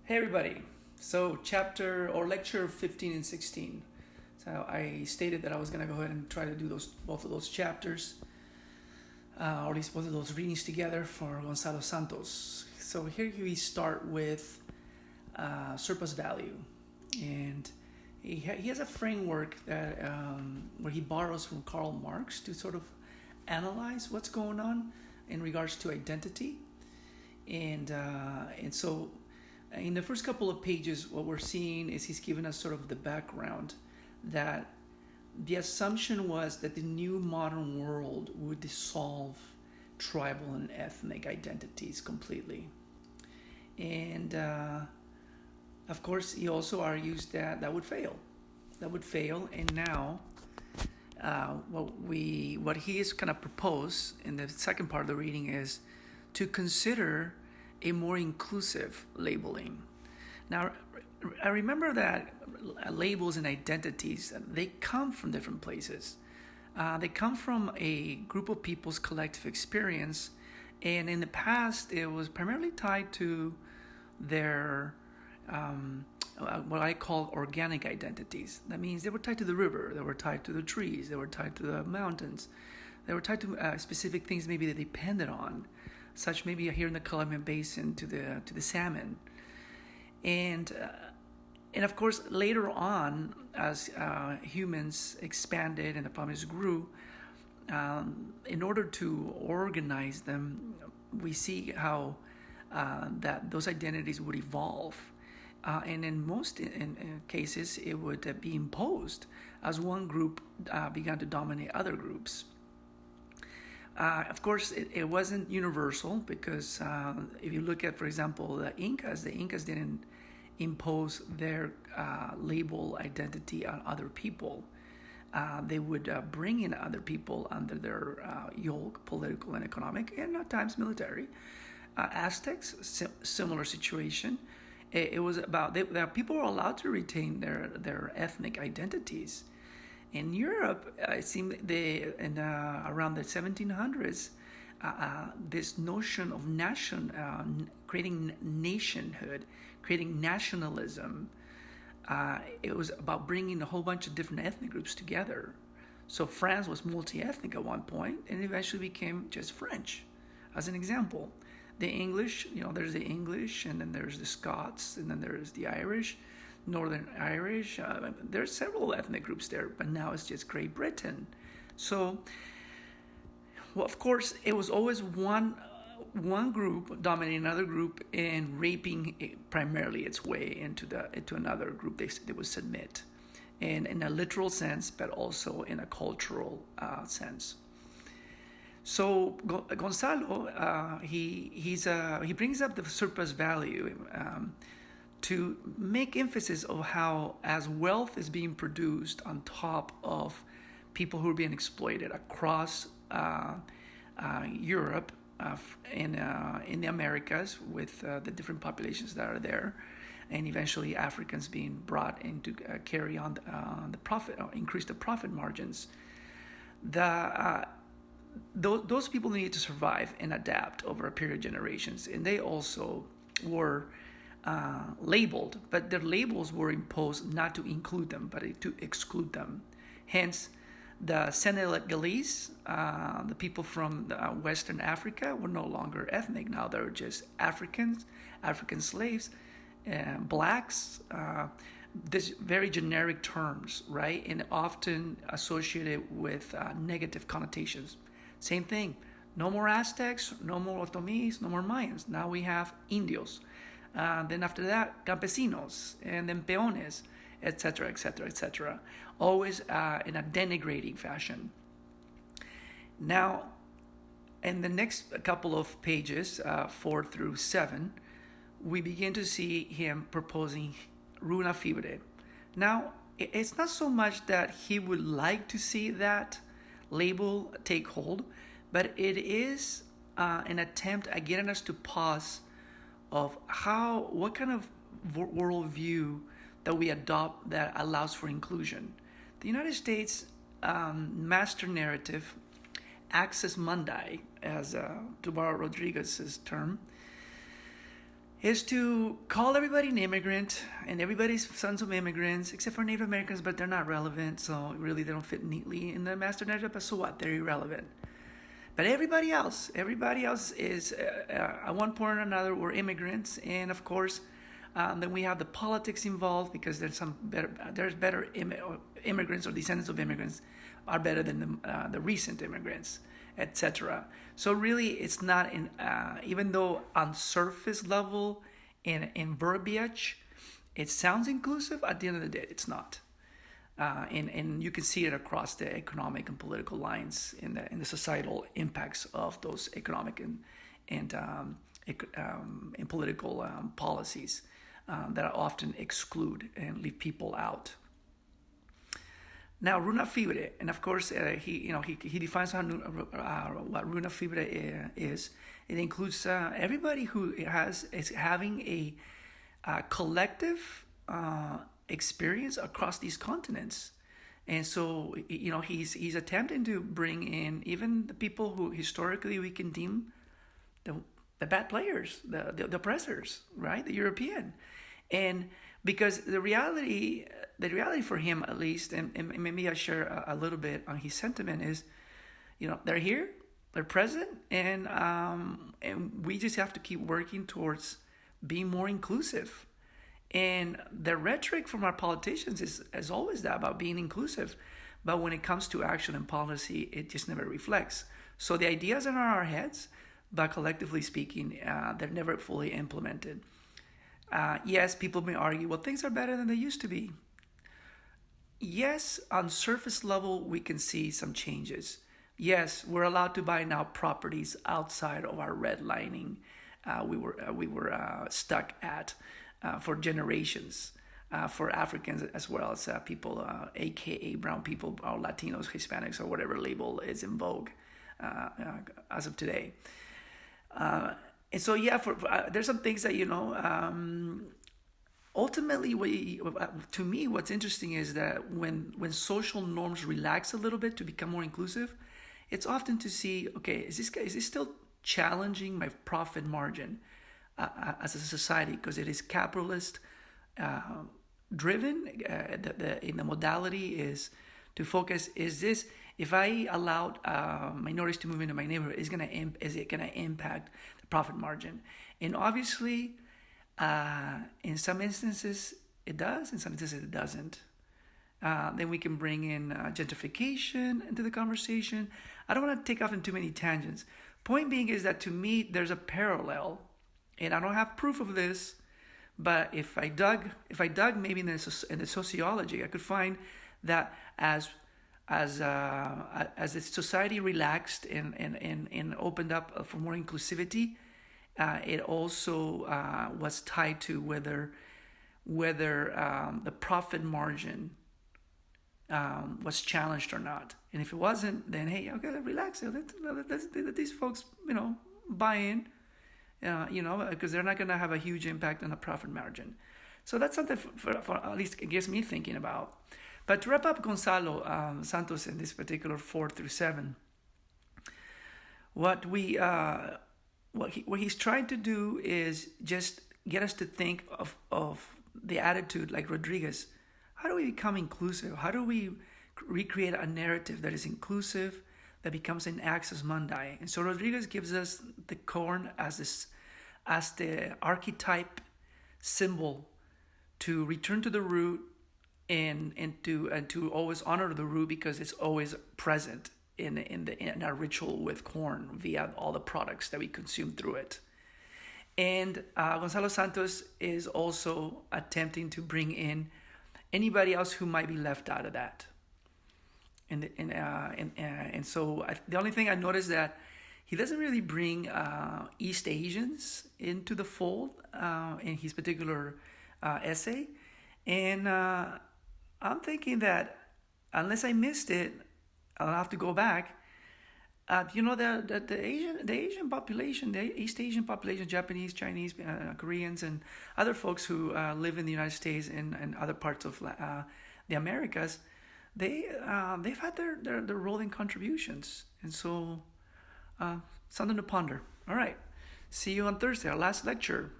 Hey everybody. So chapter or lecture 15 and 16. So I stated that I was going to go ahead and try to do both of those chapters, or at least both of those readings together for Gonzalo Santos. So here we start with surplus value, and he has a framework that where he borrows from Karl Marx to sort of analyze what's going on in regards to identity, and so in the first couple of pages, what we're seeing is he's given us sort of the background that the assumption was that the new modern world would dissolve tribal and ethnic identities completely. And of course, he also argues that that would fail. That would fail. And now, what he is kind of proposed in the second part of the reading is to consider a more inclusive labeling. Now, I remember that labels and identities, they come from different places. They come from a group of people's collective experience, and in the past, it was primarily tied to their what I call organic identities. That means they were tied to the river, they were tied to the trees, they were tied to the mountains, they were tied to specific things maybe they depended on, such maybe here in the Colombian Basin to the salmon, and of course later on as humans expanded and the populace grew, in order to organize them, we see how that those identities would evolve, and in most cases it would be imposed as one group began to dominate other groups. Of course, it wasn't universal because if you look at, for example, the Incas didn't impose their label identity on other people. They would bring in other people under their yoke, political and economic, and at times military. Aztecs, similar situation. It was about that people were allowed to retain their ethnic identities. In Europe, it seemed around the 1700s, this notion of creating nationhood, creating nationalism, it was about bringing a whole bunch of different ethnic groups together. So France was multi-ethnic at one point, and eventually became just French, as an example. The English, there's the English, and then there's the Scots, and then there's the Irish. Northern Irish, there's several ethnic groups there, but now it's just Great Britain. So, well, of course, it was always one group dominating another group and raping primarily its way into another group they would submit, and in a literal sense, but also in a cultural sense. So Gonzalo, he brings up the surplus value. To make emphasis of how, as wealth is being produced on top of people who are being exploited across Europe, in the Americas, with the different populations that are there, and eventually Africans being brought in to carry on the profit, or increase the profit margins. Those people needed to survive and adapt over a period of generations, and they also were labeled, but their labels were imposed not to include them, but to exclude them. Hence, the Senegalese, the people from Western Africa, were no longer ethnic. Now they're just Africans, African slaves, blacks, this very generic terms, right? And often associated with negative connotations. Same thing. No more Aztecs, no more Otomís, no more Mayans. Now we have Indios. Then after that, campesinos, and then peones, etc., etc., etc. Always in a denigrating fashion. Now, in the next couple of pages, 4 through 7, we begin to see him proposing RUNAFIBRE. Now, it's not so much that he would like to see that label take hold, but it is an attempt at getting us to pause of what kind of worldview that we adopt that allows for inclusion. The United States master narrative, Access Mundi, as to borrow Rodriguez's term, is to call everybody an immigrant, and everybody's sons of immigrants, except for Native Americans, but they're not relevant, so really they don't fit neatly in the master narrative, but so what? They're irrelevant. But everybody else is, at one point or another, we're immigrants, and of course, then we have the politics involved because there's better immigrants or descendants of immigrants are better than the recent immigrants, etc. So really, it's not in even though on surface level, in verbiage, it sounds inclusive. At the end of the day, it's not. And you can see it across the economic and political lines in the societal impacts of those economic and political policies that often exclude and leave people out. Now, RUNAFIBRE, and of course, he defines what RUNAFIBRE is. It includes everybody who is having a collective experience across these continents. And so, he's attempting to bring in even the people who historically we can deem the bad players, the oppressors, right? The European. And because the reality for him, at least, and maybe I share a little bit on his sentiment, is, they're here, they're present, and we just have to keep working towards being more inclusive. And the rhetoric from our politicians is always that about being inclusive. But when it comes to action and policy, it just never reflects. So the ideas are in our heads, but collectively speaking, they're never fully implemented. Yes, people may argue, well, things are better than they used to be. Yes, on surface level, we can see some changes. Yes, we're allowed to buy now properties outside of our redlining we were stuck at for generations. For Africans as well as people, aka brown people, or Latinos, Hispanics, or whatever label is in vogue as of today. And so, there's some things that, ultimately, to me, what's interesting is that when social norms relax a little bit to become more inclusive, it's often to see, okay, is this still challenging my profit margin as a society, because it is capitalist driven. In the modality is to focus, is this, if I allowed minorities to move into my neighborhood, is it gonna impact the profit margin? And obviously, in some instances it does, in some instances it doesn't. Then we can bring in gentrification into the conversation. I don't want to take off in too many tangents. Point being is that to me there's a parallel, and I don't have proof of this, but if I dug maybe in the sociology, I could find that as the society relaxed and opened up for more inclusivity, it also was tied to whether the profit margin was challenged or not. And if it wasn't, then hey, okay, relax. Let these folks, buy in, because they're not going to have a huge impact on the profit margin. So that's something for at least it gets me thinking about. But to wrap up Gonzalo Santos in this particular 4 through 7, what he's trying to do is just get us to think of the attitude like Rodriguez. How do we become inclusive? How do we recreate a narrative that is inclusive, that becomes an axis mundi? And so Rodriguez gives us the corn as the archetype symbol to return to the root and to always honor the root, because it's always present in our ritual with corn via all the products that we consume through it. And Gonzalo Santos is also attempting to bring in anybody else who might be left out of that. And so the only thing I noticed that he doesn't really bring East Asians into the fold in his particular essay. And I'm thinking that unless I missed it, I'll have to go back. The Asian population, the East Asian population, Japanese, Chinese, Koreans, and other folks who live in the United States and other parts of the Americas, they've had their role in contributions, and so something to ponder. All right, see you on Thursday, our last lecture.